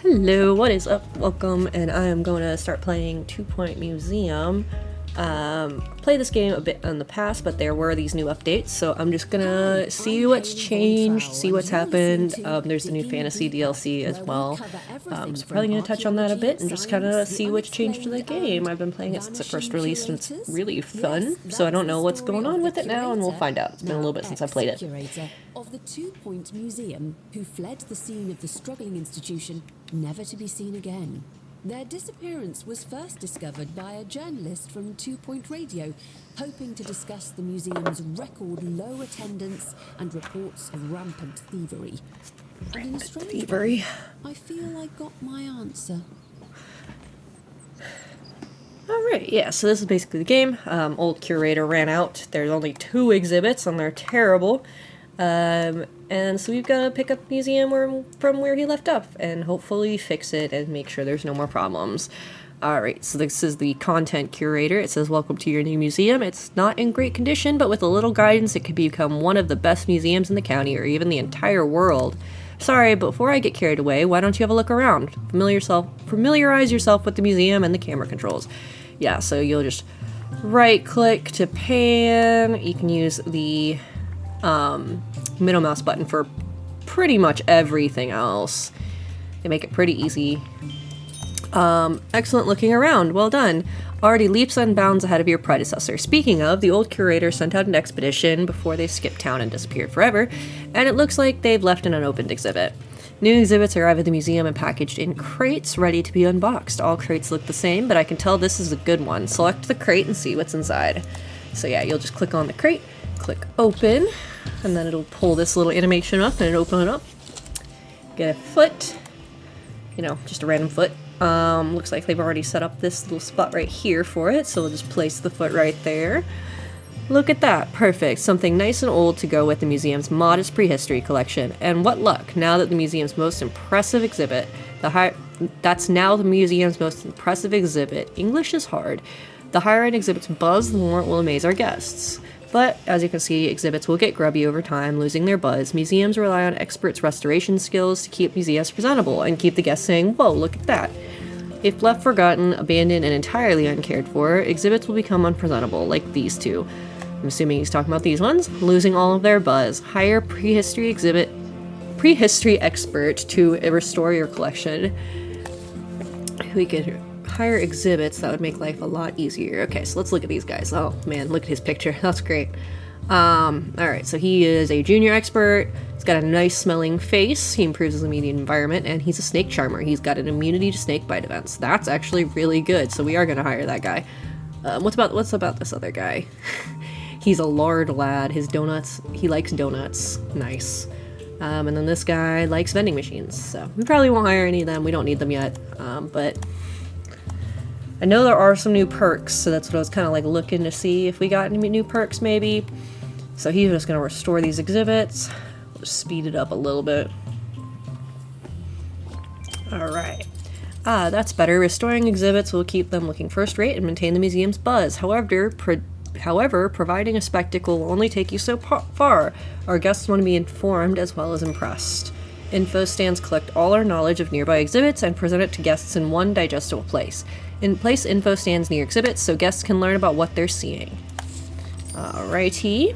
Hello, what is up? Welcome, and I am going to start playing 2 Point Museum. Played this game a bit in the past, but there were these new updates, so I'm just gonna see what's changed, see what's happened. There's the new fantasy DLC as well, so probably gonna touch on that a bit and just kind of see what's changed to the game. I've been playing it since it first released, and it's really fun, so I don't know what's going on with it now, and we'll find out. It's been a little bit since I played it. Of the 2 Point Museum, who fled the scene of the struggling institution, never to be seen again. Their disappearance was first discovered by a journalist from 2 Point Radio, hoping to discuss the museum's record low attendance and reports of rampant thievery. And in a strange way, I feel I got my answer. Alright, yeah, so this is basically the game. Old curator ran out. There's only 2 exhibits, and they're terrible. And so we've got to pick up the museum from where he left off and hopefully fix it and make sure there's no more problems. Alright, so this is the content curator. It says, welcome to your new museum. It's not in great condition, but with a little guidance, it could become one of the best museums in the county or even the entire world. Sorry, but before I get carried away, why don't you have a look around? Familiarize yourself with the museum and the camera controls. Yeah, so you'll just right-click to pan. You can use the middle mouse button for pretty much everything else. They make it pretty easy. Excellent looking around. Well done. Already leaps and bounds ahead of your predecessor. Speaking of, the old curator sent out an expedition before they skipped town and disappeared forever, and it looks like they've left an unopened exhibit. New exhibits arrive at the museum and packaged in crates ready to be unboxed. All crates look the same, but I can tell this is a good one. Select the crate and see what's inside. So yeah, you'll just click on the crate, click open, and then it'll pull this little animation up and open it up. Get a foot, just a random foot. Looks like they've already set up this little spot right here for it, so we'll just place the foot right there. Look at that, perfect. Something nice and old to go with the museum's modest prehistory collection. And what luck, now that the museum's most impressive exhibit, that's now the museum's most impressive exhibit. English is hard. The higher an exhibit's buzz, the more it will amaze our guests. But, as you can see, exhibits will get grubby over time, losing their buzz. Museums rely on experts' restoration skills to keep museums presentable and keep the guests saying, whoa, look at that. If left forgotten, abandoned, and entirely uncared for, exhibits will become unpresentable, like these two. I'm assuming he's talking about these ones, losing all of their buzz. Hire prehistory expert to restore your collection. We could hire exhibits, that would make life a lot easier. Okay, so let's look at these guys. Oh man, look at his picture. That's great. Alright, so he is a junior expert. He's got a nice smelling face. He improves his immediate environment, and he's a snake charmer. He's got an immunity to snake bite events. That's actually really good, so we are going to hire that guy. What's about this other guy? He's a lard lad. He likes donuts. Nice. And then this guy likes vending machines, so we probably won't hire any of them. We don't need them yet, but I know there are some new perks, so that's what I was kind of like looking to see if we got any new perks maybe. So he's just going to restore these exhibits. We'll just speed it up a little bit. Alright. That's better. Restoring exhibits will keep them looking first rate and maintain the museum's buzz. However, providing a spectacle will only take you so far. Our guests want to be informed as well as impressed. Info stands collect all our knowledge of nearby exhibits and present it to guests in one digestible place. Place info stands near exhibits so guests can learn about what they're seeing. Alrighty.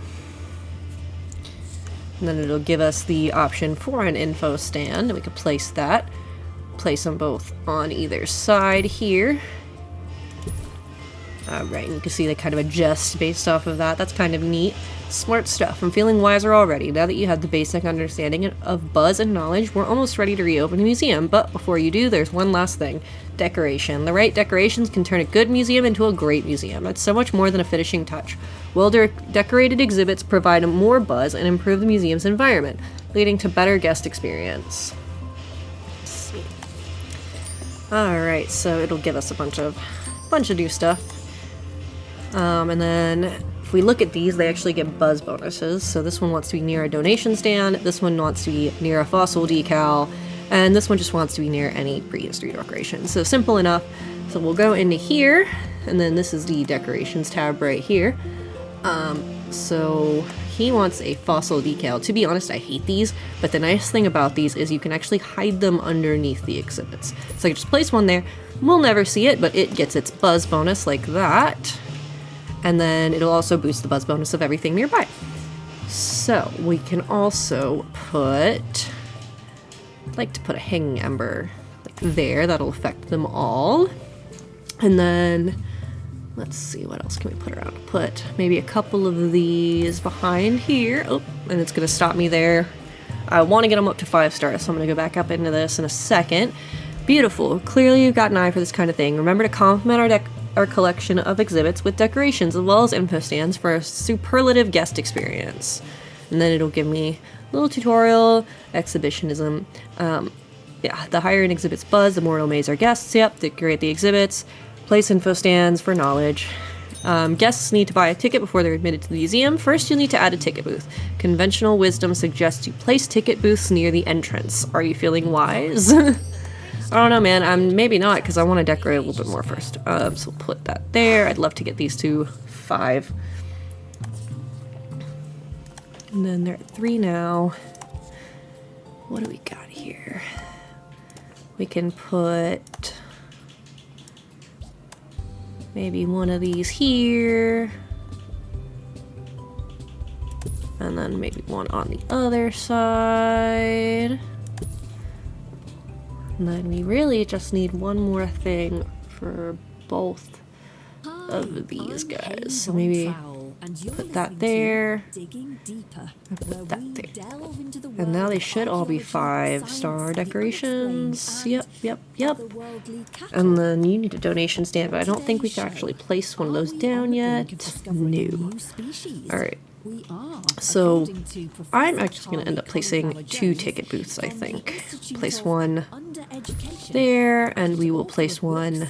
And then it'll give us the option for an info stand, and we can place that. Place them both on either side here. Alright, and you can see they kind of adjust based off of that. That's kind of neat. Smart stuff. I'm feeling wiser already. Now that you have the basic understanding of buzz and knowledge, we're almost ready to reopen the museum. But before you do, there's one last thing. Decoration. The right decorations can turn a good museum into a great museum. It's so much more than a finishing touch. Well-decorated exhibits provide more buzz and improve the museum's environment, leading to better guest experience. Let's see. Alright, so it'll give us a bunch of new stuff. And then if we look at these, they actually get buzz bonuses. So this one wants to be near a donation stand, this one wants to be near a fossil decal, and this one just wants to be near any prehistory decoration. So simple enough. So we'll go into here, and then this is the decorations tab right here. So he wants a fossil decal. To be honest, I hate these, but the nice thing about these is you can actually hide them underneath the exhibits. So I can just place one there. We'll never see it, but it gets its buzz bonus like that. And then it'll also boost the buzz bonus of everything nearby. So we can also put, I'd like to put a hanging ember like there. That'll affect them all. And then let's see, what else can we put around? Put maybe a couple of these behind here. Oh, and it's gonna stop me there. I want to get them up to 5 stars, so I'm gonna go back up into this in a second. Beautiful. Clearly you've got an eye for this kind of thing. Remember to complement our collection of exhibits with decorations as well as info stands for a superlative guest experience. And then it'll give me a little tutorial, exhibitionism. Yeah, the higher an exhibit's buzz, the more it'll amaze our guests. Yep, decorate the exhibits, place info stands for knowledge. Guests need to buy a ticket before they're admitted to the museum. First, you'll need to add a ticket booth. Conventional wisdom suggests you place ticket booths near the entrance. Are you feeling wise? I don't know, man. Maybe not, because I want to decorate a little bit more first. So we'll put that there. I'd love to get these to 5. And then they're at 3 now. What do we got here? We can put maybe one of these here. And then maybe one on the other side. And then we really just need one more thing for both of these guys. So maybe put that there, and put that there. And now they should all be 5-star decorations. Yep. And then you need a donation stand, but I don't think we can actually place one of those down yet. No. Alright. So I'm actually going to end up placing 2 ticket booths, I think. Place one there, and we will place one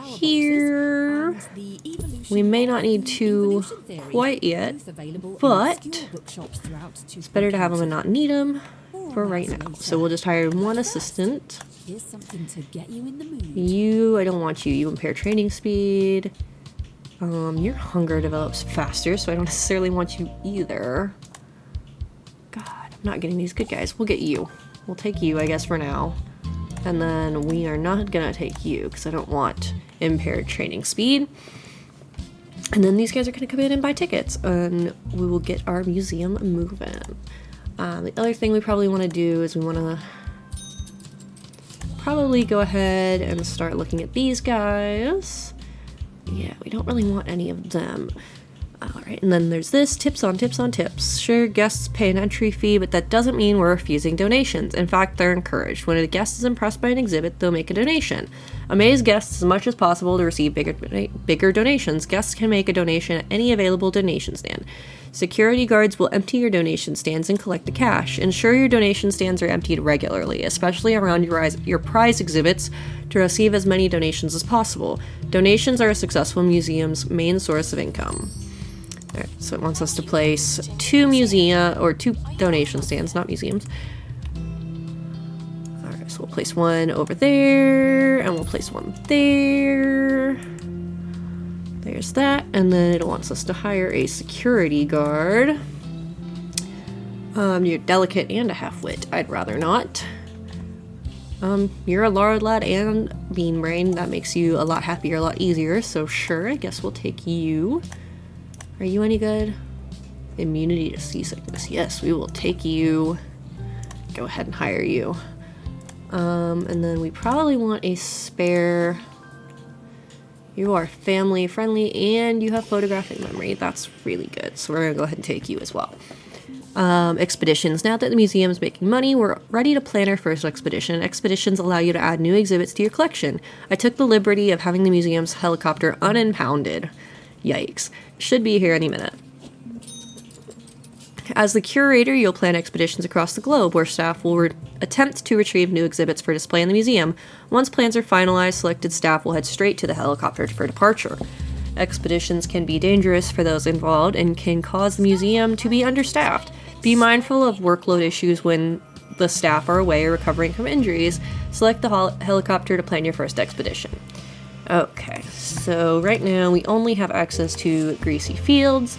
here. We may not need 2 quite yet, but it's better to have them and not need them for right now. So we'll just hire 1 assistant. You, I don't want you. You impair training speed. Your hunger develops faster, so I don't necessarily want you either. God, I'm not getting these good guys. We'll get you. We'll take you, I guess, for now. And then we are not gonna take you, because I don't want impaired training speed. And then these guys are gonna come in and buy tickets, and we will get our museum moving. The other thing we probably want to do is we want to probably go ahead and start looking at these guys. Yeah, we don't really want any of them. Alright, and then there's this, tips on tips on tips. Sure, guests pay an entry fee, but that doesn't mean we're refusing donations. In fact, they're encouraged. When a guest is impressed by an exhibit, they'll make a donation. Amaze guests as much as possible to receive bigger donations. Guests can make a donation at any available donation stand. Security guards will empty your donation stands and collect the cash. Ensure your donation stands are emptied regularly, especially around your prize exhibits, to receive as many donations as possible. Donations are a successful museum's main source of income. Alright, so it wants us to place 2 donation stands, not museums. Alright, so we'll place one over there, and we'll place one there. There's that, and then it wants us to hire a security guard. You're delicate and a half-wit. I'd rather not. You're a lard lad and bean brain. That makes you a lot happier, a lot easier, so sure, I guess we'll take you. Are you any good? Immunity to seasickness. Yes, we will take you. Go ahead and hire you. And then we probably want a spare. You are family friendly and you have photographic memory. That's really good. So we're gonna go ahead and take you as well. Expeditions. Now that the museum is making money, we're ready to plan our first expedition. Expeditions allow you to add new exhibits to your collection. I took the liberty of having the museum's helicopter unimpounded. Yikes. Should be here any minute. As the curator, you'll plan expeditions across the globe where staff will attempt to retrieve new exhibits for display in the museum. Once plans are finalized, selected staff will head straight to the helicopter for departure. Expeditions can be dangerous for those involved and can cause the museum to be understaffed. Be mindful of workload issues when the staff are away or recovering from injuries. Select the helicopter to plan your first expedition. Okay, so right now we only have access to Greasy Fields.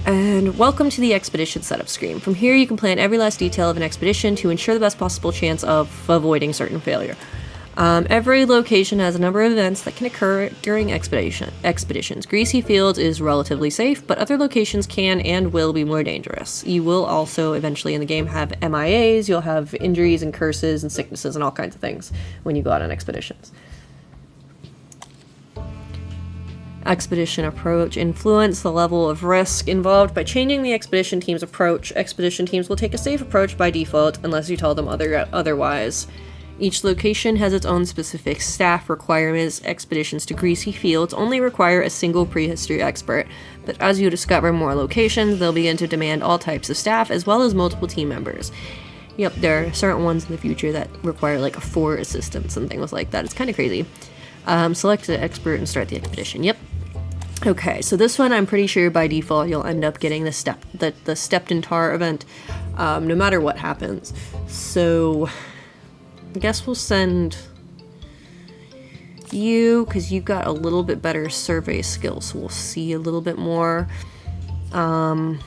And welcome to the expedition setup screen. From here you can plan every last detail of an expedition to ensure the best possible chance of avoiding certain failure. Every location has a number of events that can occur during expeditions. Greasy Fields is relatively safe, but other locations can and will be more dangerous. You will also eventually in the game have MIAs, you'll have injuries and curses and sicknesses and all kinds of things when you go out on expeditions. Expedition approach. Influence the level of risk involved by changing the expedition team's approach. Expedition teams will take a safe approach by default unless you tell them otherwise. Each location has its own specific staff requirements. Expeditions to Greasy Fields only require a single prehistory expert, but as you discover more locations, they'll begin to demand all types of staff as well as multiple team members. Yep, there are certain ones in the future that require like 4 assistants and things like that. It's kind of crazy. Select the expert and start the expedition. Yep. Okay, so this one I'm pretty sure by default you'll end up getting the stepped in tar event, no matter what happens. So I guess we'll send you, because you've got a little bit better survey skills, so we'll see a little bit more. I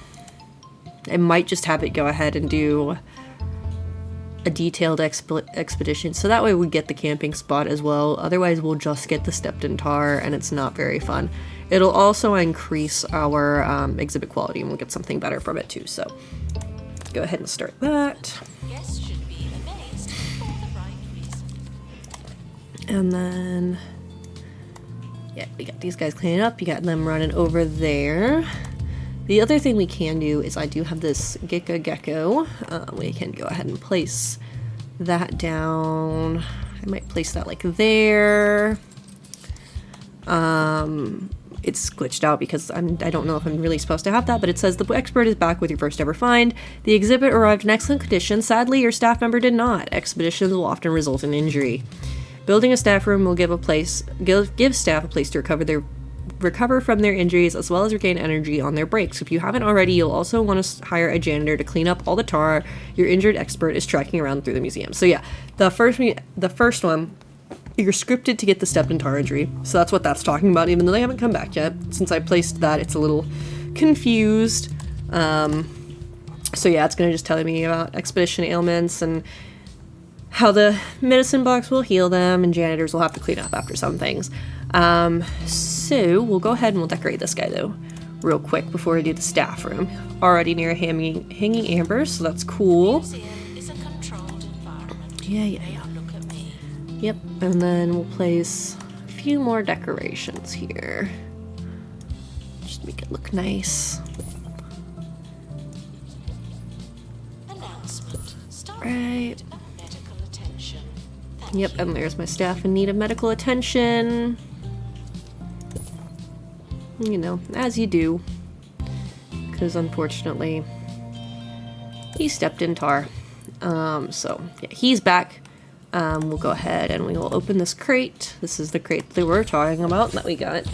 might just have it go ahead and do a detailed expedition, so that way we get the camping spot as well. Otherwise we'll just get the stepped in tar, and it's not very fun. It'll also increase our exhibit quality, and we'll get something better from it too, so go ahead and start that. And then, yeah, we got these guys cleaning up. You got them running over there. The other thing we can do is I do have this gecko. We can go ahead and place that down. I might place that like there. It's glitched out because I don't know if I'm really supposed to have that, but it says the expert is back with your first ever find. The exhibit arrived in excellent condition. Sadly, your staff member did not. Expeditions will often result in injury. Building a staff room will give staff a place to recover from their injuries as well as regain energy on their breaks. If you haven't already, you'll also want to hire a janitor to clean up all the tar your injured expert is tracking around through the museum. So yeah, the first one, you're scripted to get the stepped in tar injury. So that's what that's talking about, even though they haven't come back yet. Since I placed that, it's a little confused. So yeah, it's going to just tell me about expedition ailments and how the medicine box will heal them, and janitors will have to clean up after some things. So we'll go ahead and we'll decorate this guy though, real quick before we do the staff room. Already near hanging amber, so that's cool. Yeah. Yep, and then we'll place a few more decorations here. Just make it look nice. Right. Yep, and there's my staff in need of medical attention. You know, as you do. Because unfortunately, he stepped in tar. So, yeah, he's back. We'll go ahead and we will open this crate. This is the crate that we're talking about that we got.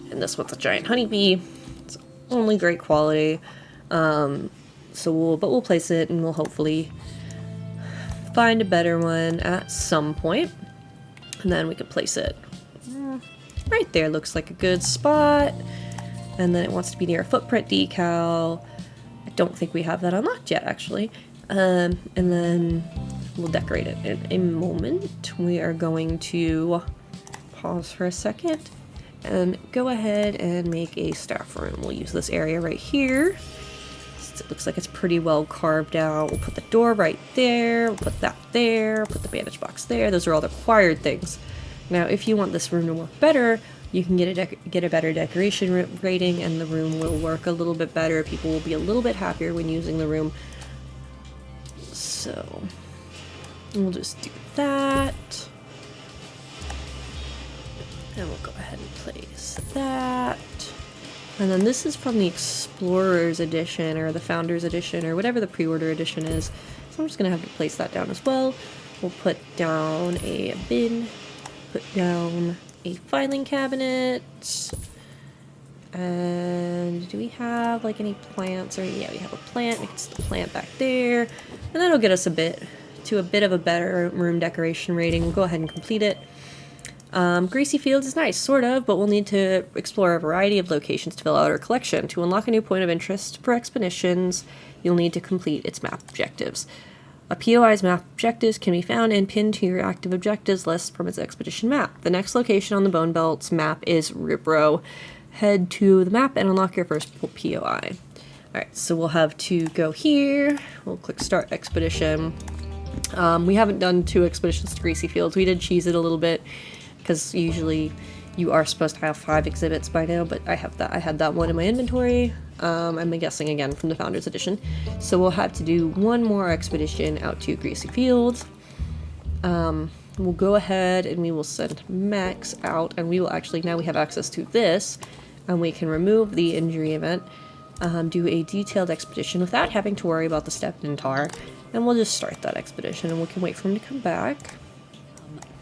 And this one's a giant honeybee. It's only great quality. But we'll place it and we'll hopefully find a better one at some point, and then we can place it right there. Looks like a good spot. And then it wants to be near a footprint decal. I don't think we have that unlocked yet, actually. And then we'll decorate it in a moment. We are going to pause for a second and go ahead and make a staff room. We'll use this area right here. It looks like it's pretty well carved out. We'll put the door right there, we'll put that there, put the bandage box there. Those are all the required things. Now, if you want this room to work better, you can get a better decoration rating, and the room will work a little bit better. People will be a little bit happier when using the room. So, we'll just do that. And we'll go ahead and place that. And then this is from the Explorer's Edition, or the Founder's Edition, or whatever the pre-order edition is. So I'm just going to have to place that down as well. We'll put down a bin, put down a filing cabinet. And do we have like any plants? Or yeah, we have a plant. We can set the plant back there. And that'll get us a bit of a better room decoration rating. We'll go ahead and complete it. Greasy Fields is nice, sort of, but we'll need to explore a variety of locations to fill out our collection. To unlock a new point of interest for expeditions, you'll need to complete its map objectives. A POI's map objectives can be found and pinned to your active objectives list from its expedition map. The next location on the Bone Belt's map is Ribro. Head to the map and unlock your first POI. Alright, so we'll have to go here. We'll click Start Expedition. We haven't done 2 expeditions to Greasy Fields. We did cheese it a little bit, because usually you are supposed to have 5 exhibits by now, but I had that one in my inventory. I'm guessing again from the Founders Edition. So we'll have to do 1 more expedition out to Greasy Fields. We'll go ahead and we will send Max out, and we will actually, now we have access to this, and we can remove the injury event, do a detailed expedition without having to worry about the step in tar, and we'll just start that expedition and we can wait for him to come back.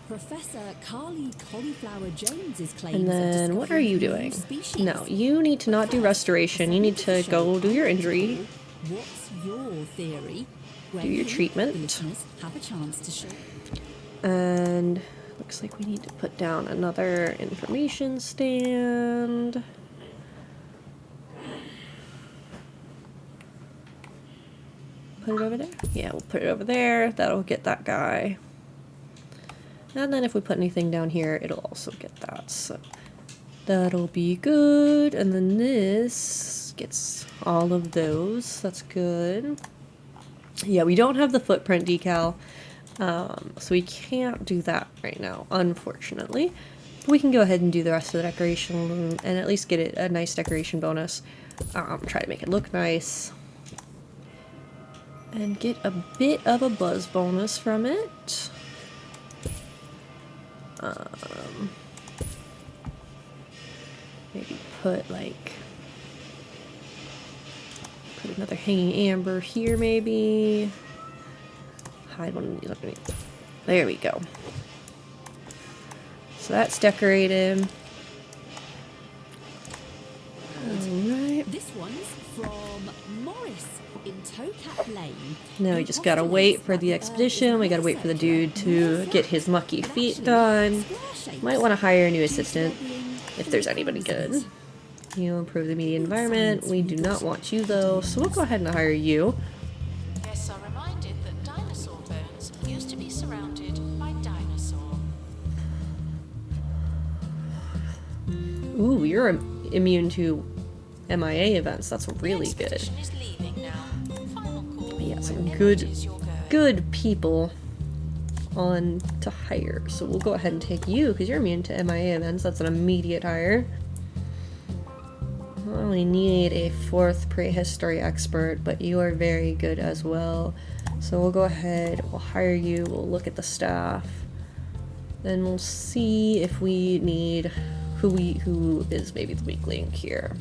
Professor Carly Cauliflower Jones's claims. And then what are you doing? No, you need to not do restoration. You need to go do your injury. What's your theory? Do your treatment. Have a chance to show. And looks like we need to put down another information stand. Put it over there? Yeah, we'll put it over there. That'll get that guy. And then if we put anything down here, it'll also get that. So that'll be good. And then this gets all of those. That's good. Yeah, we don't have the footprint decal. So we can't do that right now, unfortunately. But we can go ahead and do the rest of the decoration and at least get it a nice decoration bonus. Try to make it look nice. And get a bit of a buzz bonus from it. Maybe put another hanging amber here, maybe. Hide one of these underneath. There we go. So that's decorated. Alright. This one's from Morris in Towcat Lane. Now we just gotta wait for the expedition. We gotta wait for the dude to get his mucky feet done. Might want to hire a new assistant if there's anybody good. You'll improve the media environment. We do not want you though, so we'll go ahead and hire you. Guests are reminded that dinosaur bones used to be surrounded by dinosaur. Ooh, you're immune to MIA events. That's really good. Is leaving now. Final call. Yeah, some Whenever it is your go. good people on to hire. So we'll go ahead and take you because you're immune to MIA events. That's an immediate hire. I only need a 4th prehistory expert, but you are very good as well. So we'll go ahead, we'll hire you, we'll look at the staff, then we'll see if we need who is maybe the weak link here.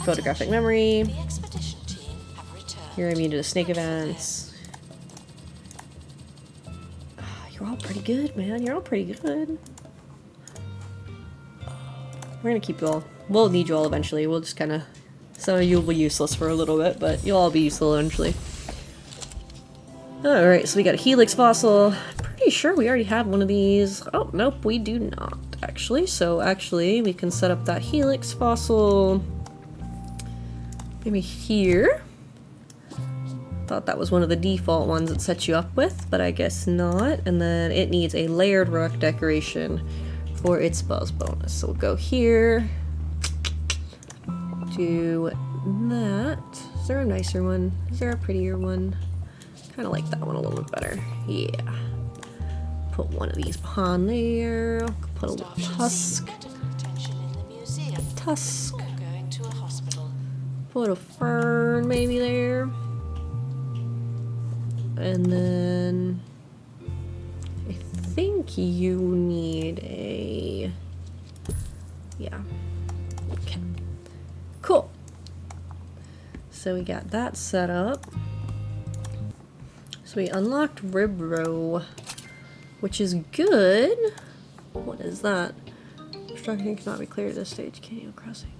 Photographic memory. The expedition team have returned. You're immune to the snake events. You're all pretty good, man. You're all pretty good. We're gonna keep you all. We'll need you all eventually. We'll just kind of... Some of you will be useless for a little bit, but you'll all be useful eventually. Alright, so we got a helix fossil. Pretty sure we already have one of these. Oh, nope, we do not, actually. So, actually, we can set up that helix fossil... maybe here. Thought that was one of the default ones it sets you up with, but I guess not. And then it needs a layered rock decoration for its buzz bonus. So we'll go here. Do that. Is there a nicer one? Is there a prettier one? Kind of like that one a little bit better. Yeah. Put one of these behind there. Put a little tusk. Tusk. Going to a hospital. Put a fern maybe there. And then I think you need a... yeah. Okay. Cool. So we got that set up. So we unlocked Ribro, which is good. What is that? Obstruction cannot be cleared at this stage. Canyon crossing.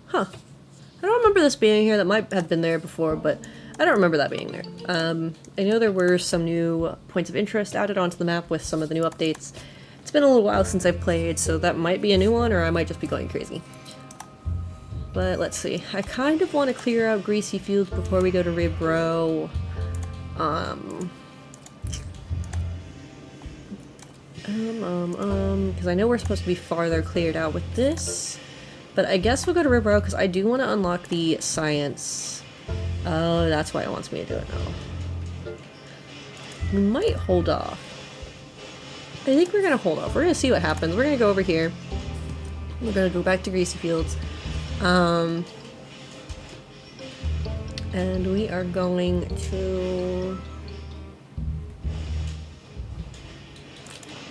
Huh. I don't remember this being here. That might have been there before, but I don't remember that being there. I know there were some new points of interest added onto the map with some of the new updates. It's been a little while since I've played, so that might be a new one, or I might just be going crazy. But let's see. I kind of want to clear out Greasy Fields before we go to Ribro. Because I know we're supposed to be farther cleared out with this. But I guess we'll go to Ribro, because I do want to unlock the science. Oh, that's why it wants me to do it now. We might hold off. I think we're going to hold off. We're going to see what happens. We're going to go over here. We're going to go back to Greasy Fields. And we are going to...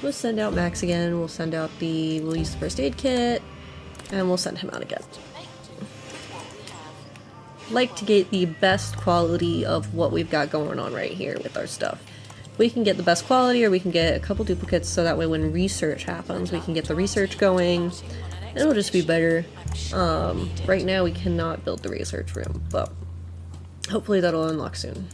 We'll send out Max again. We'll send out the... We'll use the first aid kit. And we'll send him out again. Like to get the best quality of what we've got going on right here with our stuff. We can get the best quality, or we can get a couple duplicates, so that way when research happens, we can get the research going. It'll just be better. Right now we cannot build the research room, but hopefully that'll unlock soon.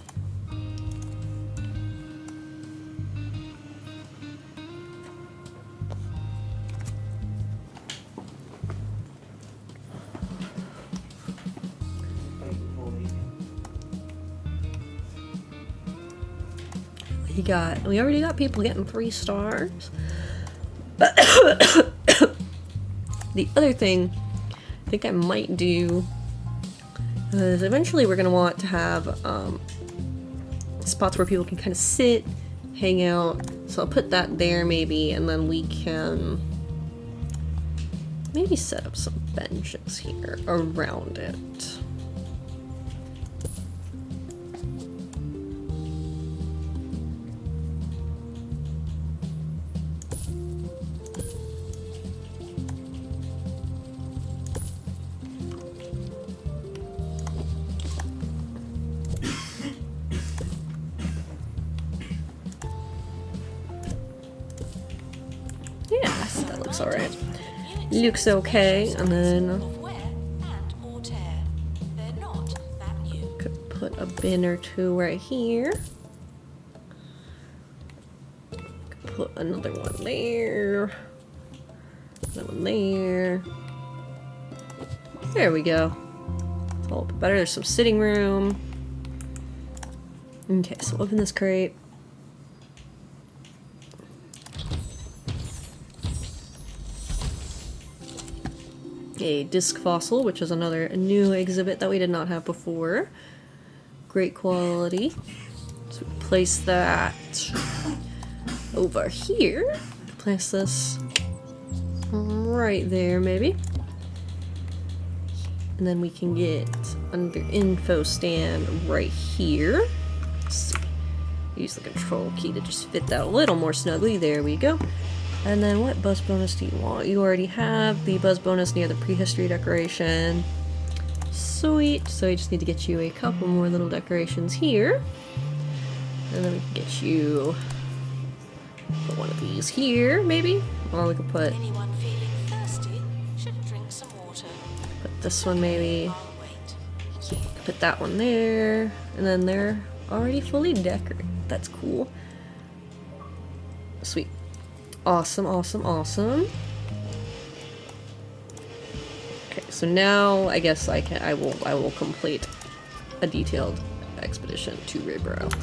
We already got people getting 3 stars. The other thing I think I might do is eventually we're going to want to have spots where people can kind of sit, hang out. So I'll put that there maybe, and then we can maybe set up some benches here around it. Alright. Looks okay, and then could put a bin or 2 right here. Could put another one there. Another one there. There we go. It's a little bit better. There's some sitting room. Okay, so open this crate. A disc fossil, which is another new exhibit that we did not have before. Great quality. So we place that over here. Place this right there, maybe. And then we can get under info stand right here. Let's see. Use the control key to just fit that a little more snugly. There we go. And then what buzz bonus do you want? You already have the buzz bonus near the prehistory decoration. Sweet. So we just need to get you a couple more little decorations here. And then we can get you put one of these here, maybe. Or we could put Anyone feeling thirsty should drink some water. put this one maybe. Put that one there. And then they're already fully decorated. That's cool. Sweet. Awesome, awesome, awesome. Okay, so now I guess I will complete a detailed expedition to Ribro.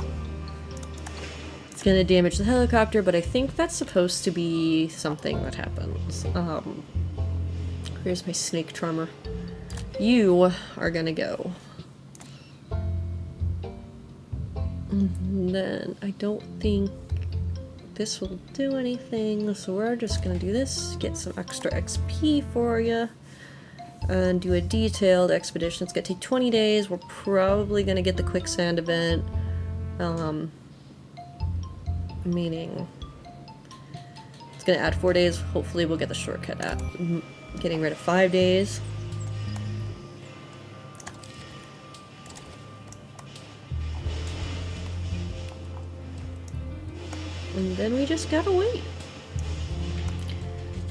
It's gonna damage the helicopter, but I think that's supposed to be something that happens. Here's my snake charmer. You are gonna go. And then I don't think this will do anything, so we're just gonna do this, get some extra XP for you, and do a detailed expedition. It's gonna take 20 days. We're probably gonna get the quicksand event, meaning it's gonna add 4 days. Hopefully we'll get the shortcut at getting rid of 5 days. And then we just gotta wait.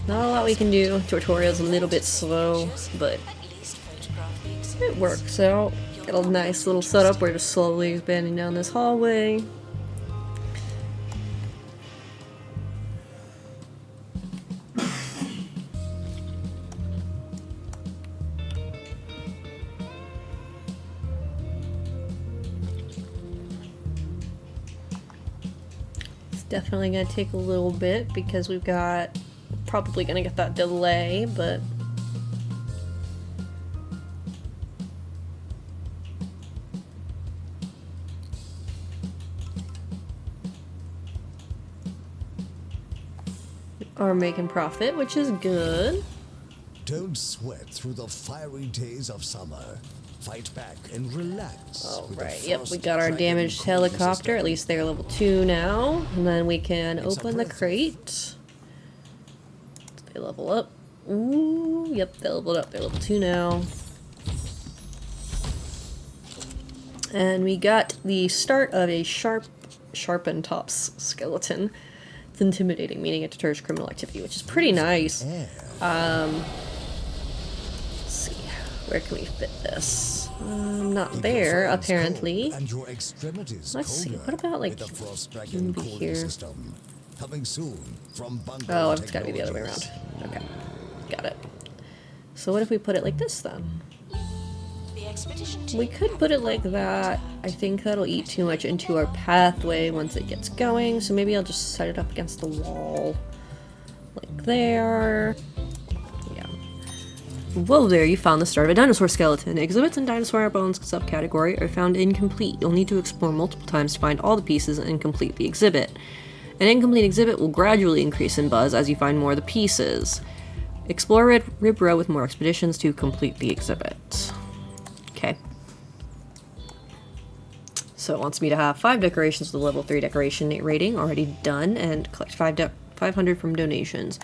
Not a lot we can do. Tutorial's a little bit slow, but it works out. Got a nice little setup. We're just slowly expanding down this hallway. Definitely gonna take a little bit because we've got probably gonna get that delay, but we are making profit, which is good. Don't sweat through the fiery days of summer. Fight back and relax. All with the right, yep, we Frost got our Dragon damaged cooling helicopter. system. At least they're level 2 now. And then we can It's a open the breath of- crate. They level up. Ooh, yep, they leveled up. They're level 2 now. And we got the start of a sharpened tops skeleton. It's intimidating, meaning it deters criminal activity, which is pretty nice. Air. Let's see, where can we fit this? Not Keep your there, flanks apparently. cold and your extremities Let's see, colder what about, like, with the Frost Dragon maybe cooling here? system. Coming soon from Bungo Oh, it's gotta be the other way around. Technologies. Okay, got it. So what if we put it like this then? The expedition team We could put it like that. I think that'll eat too much into our pathway once it gets going, so maybe I'll just set it up against the wall. Like there. Yeah. Whoa there, you found the start of a dinosaur skeleton. Exhibits in dinosaur bones subcategory are found incomplete. You'll need to explore multiple times to find all the pieces and complete the exhibit. An incomplete exhibit will gradually increase in buzz as you find more of the pieces. Explore Rib Row with more expeditions to complete the exhibit. Okay. So it wants me to have 5 decorations with a level 3 decoration rating already done and collect 500 from donations,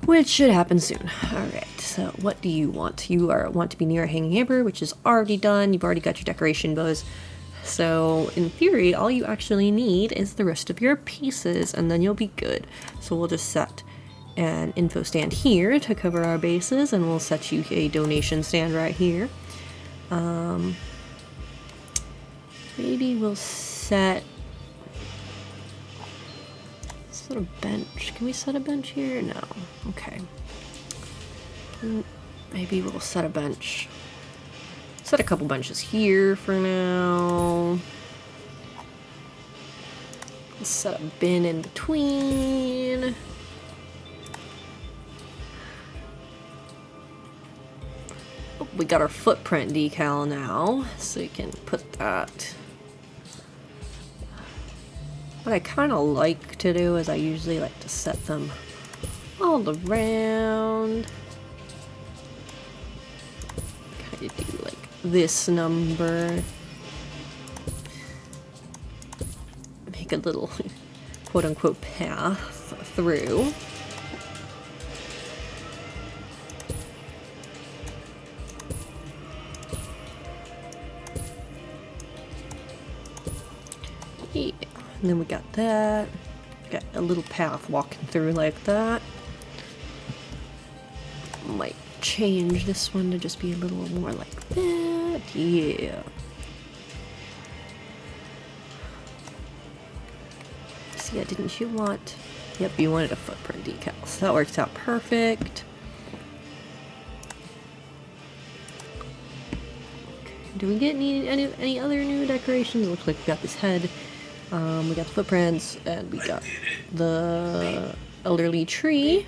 which should happen soon. Alright, so what do you want? You want to be near a hanging amber, which is already done. You've already got your decoration bows. So in theory, all you actually need is the rest of your pieces and then you'll be good. So we'll just set an info stand here to cover our bases and we'll set you a donation stand right here. Maybe we'll set a bench. Can we set a bench here? No. Okay. Maybe we'll set a bench. Set a couple benches here for now. Let's set a bin in between. Oh, we got our footprint decal now, so you can put that. What I kind of like to do is I usually like to set them all around. Kind of do like this number. Make a little quote-unquote path through. Yeah. And then we got that. Got a little path walking through like that. Might change this one to just be a little more like that. Yeah. So yeah, didn't you want... Yep, you wanted a footprint decal. So that works out perfect. Okay. Do we get any other new decorations? Looks like we got this head. We got the footprints, and we got the elderly tree.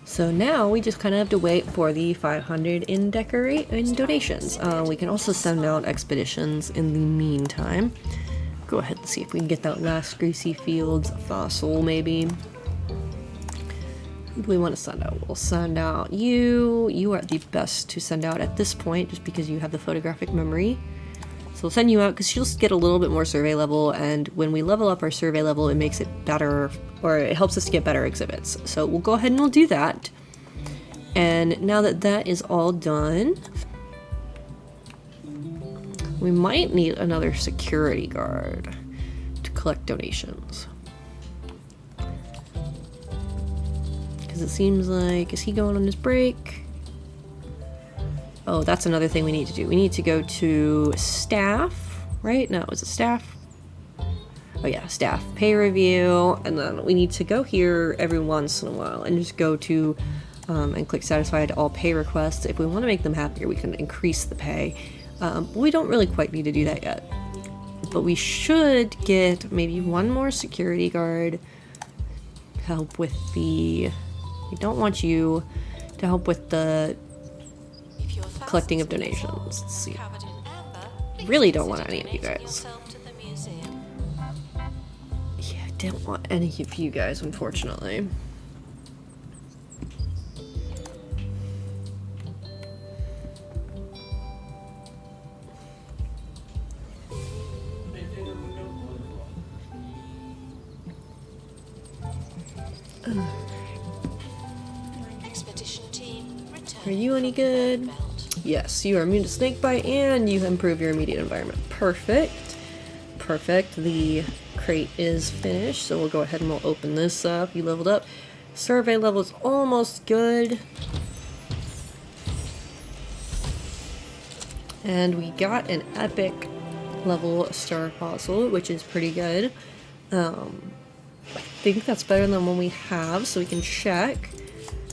So now we just kind of have to wait for the 500 in donations. We can also send out expeditions in the meantime. Go ahead and see if we can get that last Greasy Fields fossil, maybe. Who do we want to send out? We'll send out you. You are the best to send out at this point, just because you have the photographic memory. So we'll send you out because she'll get a little bit more survey level, and when we level up our survey level, it makes it better, or it helps us to get better exhibits. So we'll go ahead and we'll do that. And now that that is all done, we might need another security guard to collect donations. Because it seems like, is he going on his break? Oh, that's another thing we need to do. We need to go to staff, right? No, is it staff? Oh yeah, staff. Pay review. And then we need to go here every once in a while and just go to and click satisfied all pay requests. If we want to make them happier, we can increase the pay. We don't really quite need to do that yet. But we should get maybe one more security guard to help with the... We don't want you to help with the If you're collecting of thousands of years donations. Let's see. covered in amber, please Really don't consider want any of you donating guys. yourself to the museum. Yeah, I don't want any of you guys, unfortunately. Expedition team, return Are you any from the good? belt. Yes, you are immune to snakebite and you improve your immediate environment. Perfect. Perfect. The crate is finished, so we'll go ahead and we'll open this up. You leveled up. Survey level is almost good. And we got an epic level star fossil, which is pretty good. I think that's better than one we have, so we can check.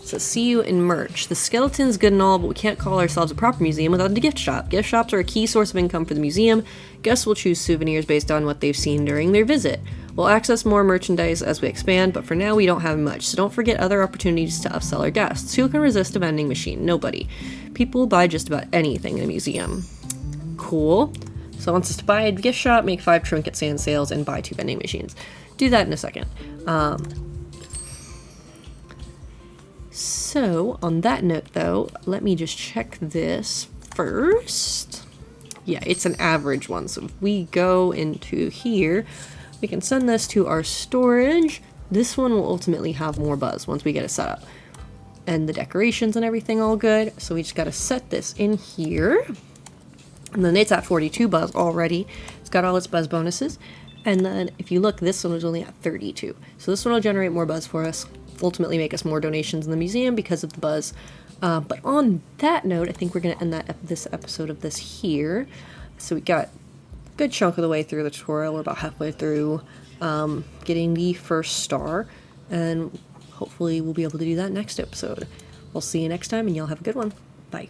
So see you in merch. The skeleton's good and all, but we can't call ourselves a proper museum without a gift shop. Gift shops are a key source of income for the museum. Guests will choose souvenirs based on what they've seen during their visit. We'll access more merchandise as we expand, but for now we don't have much, so don't forget other opportunities to upsell our guests. Who can resist a vending machine? Nobody. People will buy just about anything in a museum. Cool. So it wants us to buy a gift shop, make 5 trinket sand sales, and buy 2 vending machines. Do that in a second. So, on that note though, let me just check this first. Yeah, it's an average one. So if we go into here, we can send this to our storage. This one will ultimately have more buzz once we get it set up. And the decorations and everything all good. So we just gotta set this in here. And then it's at 42 buzz already. It's got all its buzz bonuses. And then if you look, this one was only at 32. So this one will generate more buzz for us. Ultimately make us more donations in the museum because of the buzz. But on that note, I think we're going to end this episode of this here. So we got a good chunk of the way through the tutorial. We're about halfway through getting the first star. And hopefully we'll be able to do that next episode. We'll see you next time, and y'all have a good one. Bye.